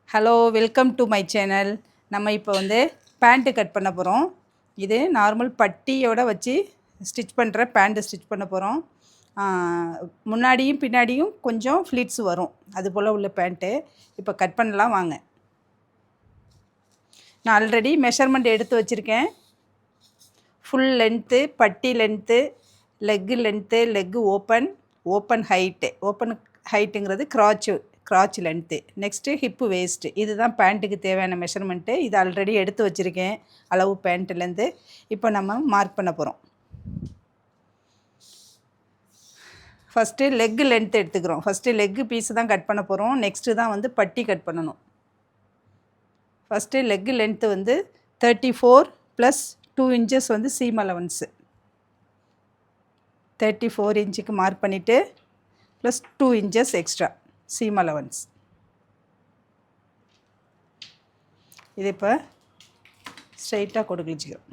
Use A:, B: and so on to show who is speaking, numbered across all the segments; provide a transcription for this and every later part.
A: Hello, welcome to my channel. நம்ம இப்போ வந்து பேண்ட்டு கட் பண்ண போகிறோம். இது நார்மல் பட்டியோட வச்சு ஸ்டிச் பண்ணுற பேண்ட்டு ஸ்டிச் பண்ண போகிறோம். முன்னாடியும் பின்னாடியும் கொஞ்சம் ஃப்ளீட்ஸ் வரும், அது போல் உள்ள பேண்ட்டு இப்போ கட் பண்ணலாம் வாங்க. நான் ஆல்ரெடி மெஷர்மெண்ட் எடுத்து வச்சுருக்கேன். ஃபுல் லென்த்து, பட்டி length, leg length, leg open ஹைட்டுங்கிறது crotch length. Next hip waist. இதுதான் பேண்ட்டுக்கு தேவையான மெஷர்மெண்ட்டு. இது ஆல்ரெடி எடுத்து வச்சுருக்கேன் அளவு பேண்ட்டுலேருந்து. இப்போ நம்ம மார்க் பண்ண போகிறோம். ஃபஸ்ட்டு லெக்கு லென்த்து எடுத்துக்கிறோம். ஃபஸ்ட்டு லெக்கு பீஸு தான் கட் பண்ண போகிறோம். நெக்ஸ்ட்டு தான் வந்து பட்டி கட் பண்ணணும். ஃபஸ்ட்டு லெக்கு லென்த்து வந்து 34 + 2 இன்ச்சஸ் வந்து சீம் அலவன்ஸு. 34 இன்ச்சுக்கு மார்க் பண்ணிவிட்டு plus 2 inches extra seam allowance. இது இப்போ ஸ்ட்ரைட்டாக கொடுக்கலிச்சிக்கிறோம்.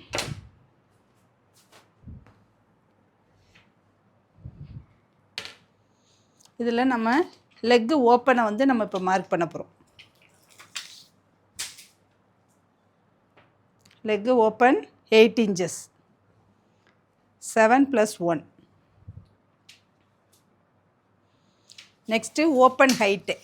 A: இதில் நம்ம லெக்கு ஓப்பனை வந்து நம்ம இப்போ மார்க் பண்ண போகிறோம். Leg open 8 inches, 7 + 1. Next open height.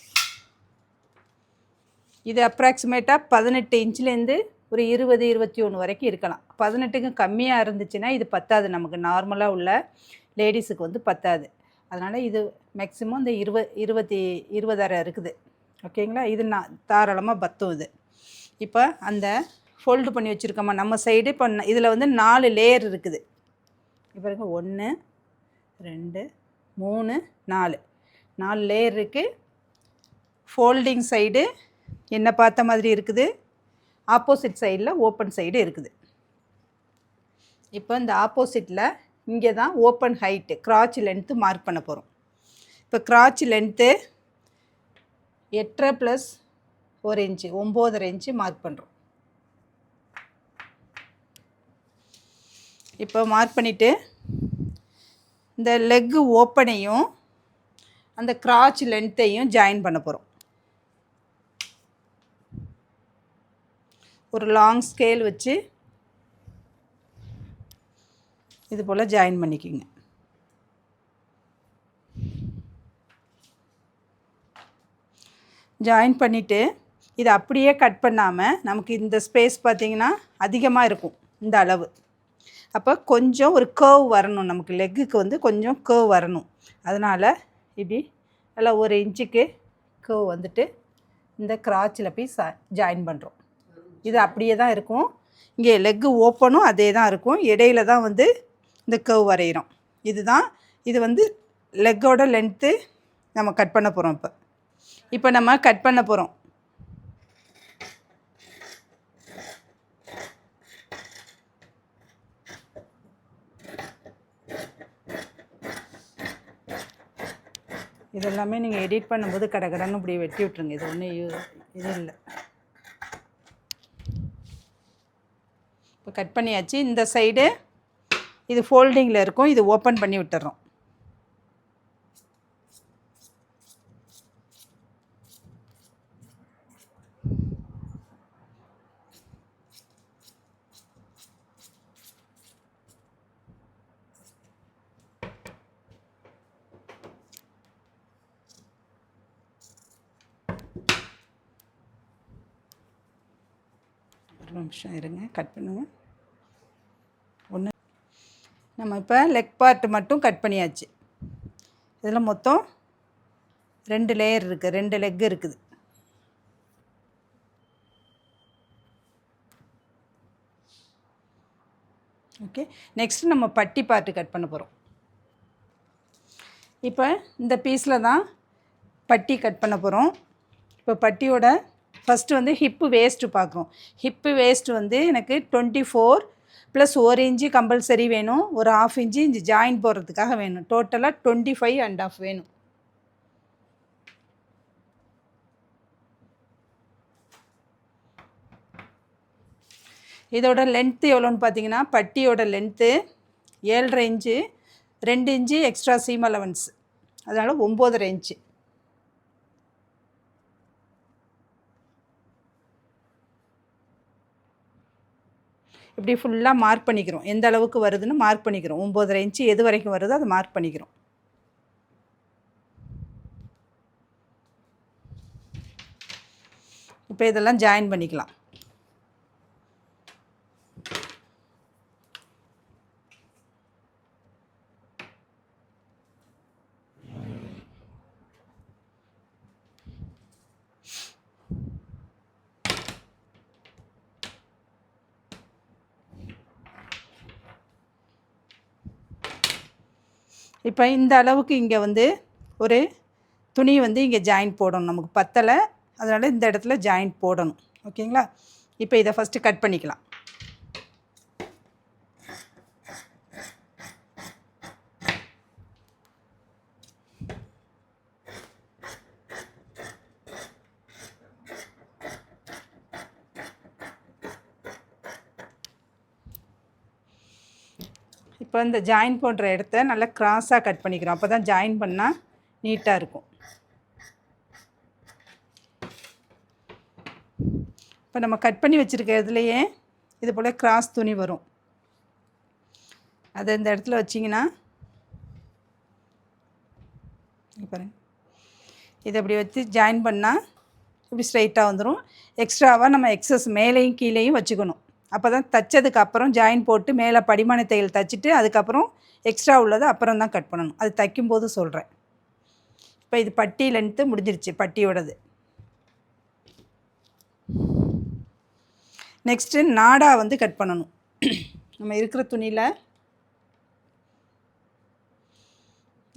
A: இது அப்ராக்சிமேட்டாக 18 இன்ச்லேருந்து ஒரு 20, 21 வரைக்கும் இருக்கலாம். 18க்கு கம்மியாக இருந்துச்சுன்னா இது பத்தாது, நமக்கு நார்மலாக உள்ள லேடிஸுக்கு வந்து பத்தாது. அதனால் இது மேக்ஸிமம் இந்த 20 இருக்குது. ஓகேங்களா? இது தாராளமாக பத்தும் இது. இப்போ அந்த ஃபோல்டு பண்ணி வச்சுருக்கோமா நம்ம சைடு. இப்போ இதில் வந்து 4 லேயர் இருக்குது. இப்போ இருக்க 1 2 3 4 லேயர் இருக்குது. ஃபோல்டிங் சைடு என்ன பார்த்த மாதிரி இருக்குது, ஆப்போசிட் சைடில் ஓப்பன் சைடு இருக்குது. இப்போ இந்த ஆப்போசிட்டில் இங்கே தான் ஓப்பன் ஹைட்டு கிராச் லென்த்து மார்க் பண்ண போகிறோம். இப்போ கிராச் லென்த்து 8.5 + 1 இன்ச்சு 9.5 இன்ச்சு மார்க் பண்ணுறோம். இப்போ மார்க் பண்ணிவிட்டு இந்த லெக்கு ஓப்பனையும் அந்த கிராச் லென்த்தையும் ஜாயின் பண்ண போகிறோம். ஒரு லாங் ஸ்கேல் வச்சு இது போல் ஜாயின் பண்ணிக்கோங்க. ஜாயின் பண்ணிவிட்டு இதை அப்படியே கட் பண்ணாமல், நமக்கு இந்த ஸ்பேஸ் பார்த்திங்கன்னா அதிகமாக இருக்கும் இந்த அளவு. அப்போ கொஞ்சம் ஒரு கர்வ் வரணும், நமக்கு லெக்குக்கு வந்து கொஞ்சம் கர்வ் வரணும். அதனால் இப்படி நல்லா 1 இன்ச்சுக்கு கர்வ் வந்துட்டு இந்த கிராச்சில் போய் ஜாயின் பண்ணுறோம். இது அப்படியே தான் இருக்கும். இங்கே லெக்கு ஓப்பனும் அதே தான் இருக்கும். இடையில தான் வந்து இந்த கர்வ் வரைகிறோம். இது வந்து லெக்கோட லென்த்து நம்ம கட் பண்ண போகிறோம். இப்போ நம்ம கட் பண்ண போகிறோம். இதெல்லாமே நீங்கள் எடிட் பண்ணும்போது கடகடன்னு இப்படி வெட்டி விட்டுருங்க. இது ஒன்றும் இது இல்லை. இப்போ கட் பண்ணியாச்சு. இந்த சைடு இது ஃபோல்டிங்கில் இருக்கும், இது ஓப்பன் பண்ணி விட்டுறோம். நிமிஷம் இருங்க, கட் பண்ணுங்கள். நம்ம இப்போ லெக் பார்ட் மட்டும் கட் பண்ணியாச்சு. இதில் மொத்தம் 2 லேயர் இருக்குது, 2 லெக் இருக்குது. ஓகே, நெக்ஸ்ட்டு நம்ம பட்டி பார்ட்டு கட் பண்ண போகிறோம். இப்போ இந்த பீஸில் தான் பட்டி கட் பண்ண போகிறோம். இப்போ பட்டியோட ஃபஸ்ட்டு வந்து ஹிப்பு வேஸ்ட்டு பார்க்குறோம். ஹிப்பு வேஸ்ட்டு வந்து எனக்கு 24 + 1 இன்ச்சு கம்பல்சரி வேணும். ஒரு 1/2 இன்ச்சு இந்த ஜாயின் போடுறதுக்காக வேணும். டோட்டலாக 25.5 வேணும். இதோட லென்த்து எவ்வளோன்னு பார்த்தீங்கன்னா, பட்டியோட length 7.5 inch, 2 inch extra seam allowance, அதனால் 9.5 இன்ச்சு. இப்படி ஃபுல்லாக மார்க் பண்ணிக்கிறோம். எந்த அளவுக்கு வருதுன்னு மார்க் பண்ணிக்கிறோம். 9.5 இன்ச்சு எது வரைக்கும் வருதோ அதை மார்க் பண்ணிக்கிறோம். இப்போ இதெல்லாம் ஜாயின் பண்ணிக்கலாம். இப்போ இந்த அளவுக்கு இங்கே வந்து ஒரு துணி வந்து இங்கே ஜாயின் போடணும். நமக்கு பத்தலை, அதனால் இந்த இடத்துல ஜாயின் போடணும். ஓகேங்களா? இப்போ இதை ஃபஸ்ட்டு கட் பண்ணிக்கலாம். இப்போ இந்த ஜாயின் போடுற இடத்த நல்லா கிராஸாக கட் பண்ணிக்கிறோம். அப்போ தான் ஜாயின் பண்ணால் நீட்டாக இருக்கும். இப்போ நம்ம கட் பண்ணி வச்சுருக்க இதுலேயே இது போல் கிராஸ் துணி வரும். அதை இந்த இடத்துல வச்சிங்கன்னா பாருங்கள், இதை இப்படி வச்சு ஜாயின் பண்ணால் இப்படி ஸ்ட்ரைட்டாக வந்துடும். எக்ஸ்ட்ராவாக நம்ம எக்ஸஸ் மேலேயும் கீழேயும் வச்சுக்கணும். அப்போ தான் தைச்சதுக்கு அப்புறம் ஜாயின் போட்டு மேலே படிமான தையல் தைச்சிட்டு அதுக்கப்புறம் எக்ஸ்ட்ரா உள்ளதை அப்புறம் தான் கட் பண்ணணும். அது தைக்கும்போது சொல்கிறேன். இப்போ இது பட்டி லென்த்து முடிஞ்சிருச்சு, பட்டியோடது. நெக்ஸ்ட்டு நாடா வந்து கட் பண்ணணும். நம்ம இருக்கிற துணியில்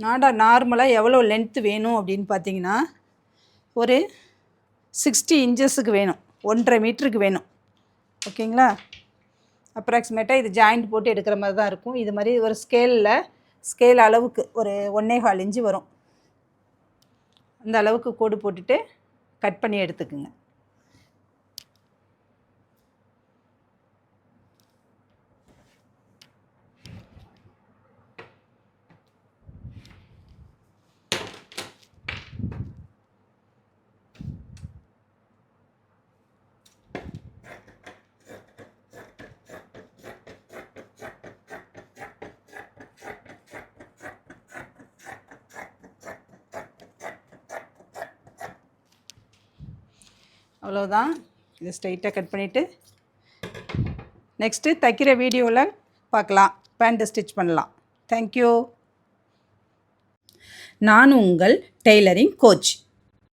A: நாடா நார்மலாக எவ்வளோ லென்த்து வேணும் அப்படின்னு பார்த்தீங்கன்னா ஒரு 60 இன்ச்சஸுக்கு வேணும், 1.5 மீட்டருக்கு வேணும். ஓகேங்களா? அப்ராக்சிமேட்டாக இது ஜாயிண்ட் போட்டு எடுக்கிற மாதிரி தான் இருக்கும். இது மாதிரி ஒரு ஸ்கேல் அளவுக்கு ஒரு 1.25 இன்ச்சு வரும். அந்த அளவுக்கு கோடு போட்டுட்டு கட் பண்ணி எடுத்துக்குங்க. அவ்வளோதான். இதை ஸ்ட்ரைட்டாக கட் பண்ணிவிட்டு நெக்ஸ்ட்டு தைக்கிற வீடியோவில் பார்க்கலாம். பேண்ட்டு ஸ்டிச் பண்ணலாம். தேங்க்யூ. நான் உங்கள் டெய்லரிங் கோச்.